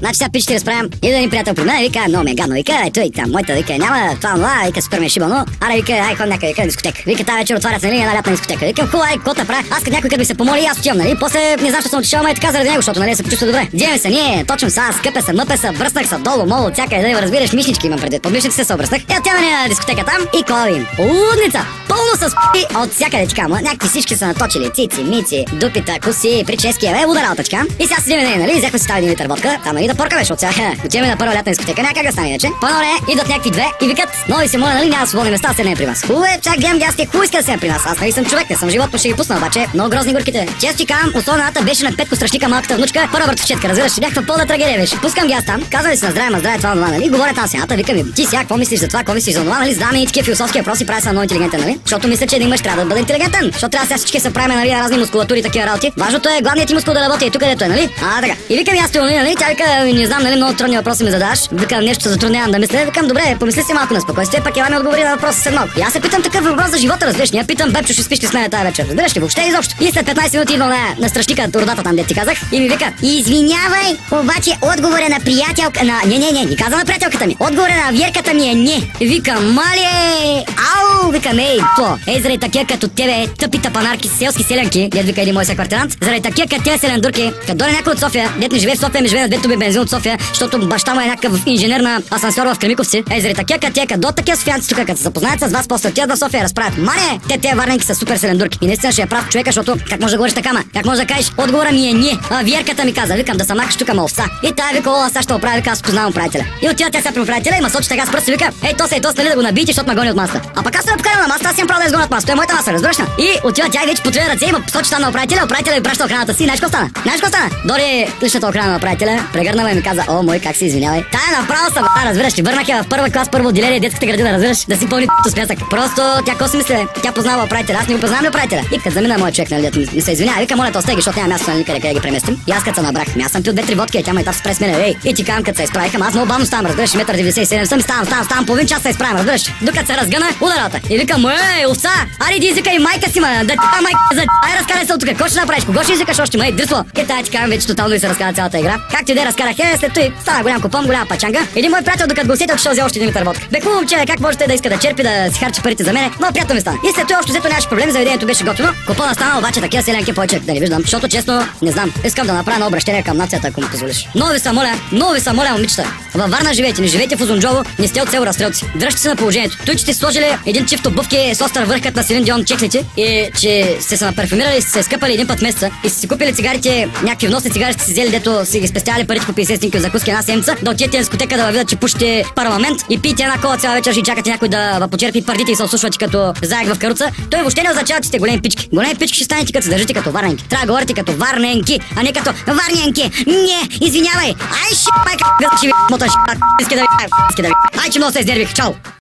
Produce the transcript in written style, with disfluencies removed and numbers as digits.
Значи сега пичите разправям. Иде един приятел при мен, вика, много ме е гадно, вика, той там, моята, вика, няма това, вика, супер ме е шибано. Аре, вика, ай, ходим някъде, вика, дискотека. Вика, тази вечер отварят, нали, една лятна дискотека. Викам, хубаво, ай, какво правя? Аз като някой като ми се помоли, аз отивам, нали? После не знам, що съм отишъл, и така заради него, защото нали се почувства добре. Диеме се, ние, точно са, скъпе се, мъпе се, бръснах се долу, молу, от всякъде, да разбираш, мишнички имам предвид. Подмишници се обръснах. И отиваме на дискотека там и ковим. Лудница! Пълно с от всякъде така, някакви всички са наточили, цици, мици, дупита, коси, прически, луда работа, и сега седим, нали, взехме си тази един литър водка, там нали да поркаме, защото сега отиваме на първа лятна дискотека, някак да стане иначе. По едно време идват някакви две и викат, много се моля, нали, няма свободни места, седне при вас. Хубаво е, чак гледам гастите, хубаво иска да седне при нас. Аз нали съм човек, не съм животно, ще ги пусна, обаче много грозни горките. Често ти казвам, основната беше на Петко Страшника, малката внучка, първа братовчетка, разбираш, някаква пълна трагедия беше. Пускам ги аз там, казвам си на здраве, това, нали, говоря там сената, викам, ти сега какво мислиш за това, какво мислиш за това, нали, здраве и такива философски въпроси, прави са много интелигентен, нали? Защото мисля, че един мъж трябва да бъде интелигентен, защото трябва сега всички се правим, нали, разни мускулатури и такива работи. Важното е главният ти мускул да работи и тук където е, нали? Така. И викам аз нали, тя вика, не знам, нали, много трудни въпроси ми задаш. Викам, нещо се затруднявам да мисля. Викам, добре, помисли си малко на спокойствие, пак я ми отговори на въпроса след малко. И аз се питам такъв въпрос за живота, разбираш, я питам, бебчо, ще спиш ли с мен тази вечер? Разбираш ли, въобще изобщо. И след 15 минути идва на Страшника от родата там, де ти казах, и ми вика, извинявай, обаче отговора на приятелка на не каза на приятелката ми. Отговора на вярката ми е не. Викам, мале, ау, викам, ей, то, заради такива като тебе, тъпи тапанарки, селски селянки, дед вика един мой секвартирант, заради такива като тези селендурки, като дойде някой от София, дед не живее в София, ми живее на 2 туби бензин от София, защото баща му е някакъв инженер на асансьор в Кремиковци. Заради такива като тези, до такива софиянци тук, като се запознаят с вас, после отидат в София, разправят. Мане, те варненки са супер селендурки. И наистина ще е прав човека, защото как може да говориш така, как може да кажеш, отговора ми е не. Вярката ми каза, викам да се махаш тук овца. И тая вика, о, сега ще оправя, вика, аз познавам управителя. И отива тя сега при управителя и ма сочи така с пръст и вика, то нали да го набиете, защото ме гони от маста. А пък аз съм поканил на маста, аз съм правил да изгоня от маста. Това е моята маса, разбираш ли? И отива тя и вече потвърди ръце и ма сочи там на управителя ви праща охраната си. Знаеш какво стана? Дори личната охрана на управителя прегърнала и ми каза, о, мой, как си извинявай. Тая направо съм, разбираш ли, върнах я в първа клас, първо отделение детската градина, разбираш, да си пълни с пясък. Просто тя какво си мисля? Тя познава управителя, аз не го познавам ли управителя. И като замина моят човек, нали, ми се извинява, вика, моля, то стеги, защото няма място на никъде, къде ги преместим. И аз като се набрах, аз съм пил 2-3 водки, тя ме тав спре с мене, ей, и ти кам, като се изправиха, аз много бавно ставам, разбираш, 1,97 съм, ставам половин час се изправям, разбираш, докато се разгъна ударата. И викам, овца, ари ди извикай майка си, ма, да майка за ай разкарай се от тук, какво ще направиш, кого ще извикаш още, май, дръсло. И тая ти кам, вече тотално и се разкара цялата игра. Както и да разкарах, след това стана голям купон, голяма пачанга. Един мой приятел, докато го усетил, че ще взе още един литър водка. Бе, хубаво, че как можете да иска да черпи, да си харчи парите за мене, но приятел ми стана. И след това общо взето нямаше проблем, заведението беше готово. Купона стана обаче такива селянки повече да не виждам, защото честно не знам, искам да направя едно обращение към нацията, ако му позволиш. Много ви са моля, момичета. Във Варна живеете, не живеете в Узунджово, не сте от село Разстрелци. Дръжте се на положението. Той, че сте сложили един чифт обувки с остър върхът на Селин Дион чехлите и че сте се напарфюмирали, сте се скъпали един път месеца и сте си купили цигарите, някакви вносни цигари сте си взели, дето си ги спестявали парите по 50 стинки за закуски една седмица, да отидете на дискотека да видят, че пушите парламент и пиете една кола цяла вечер и чакате някой да ви почерпи пардите и се осушвате като заек в каруца. Той въобще не означава, че сте големи пички. Големи пички ще станете като се държите като варненки. Трябва да говорите като варненки, а не като варненки. Не, извинявай. Ай, майка, ще ви моташ, иски да ви. Ай, че много се изнервих. Чао.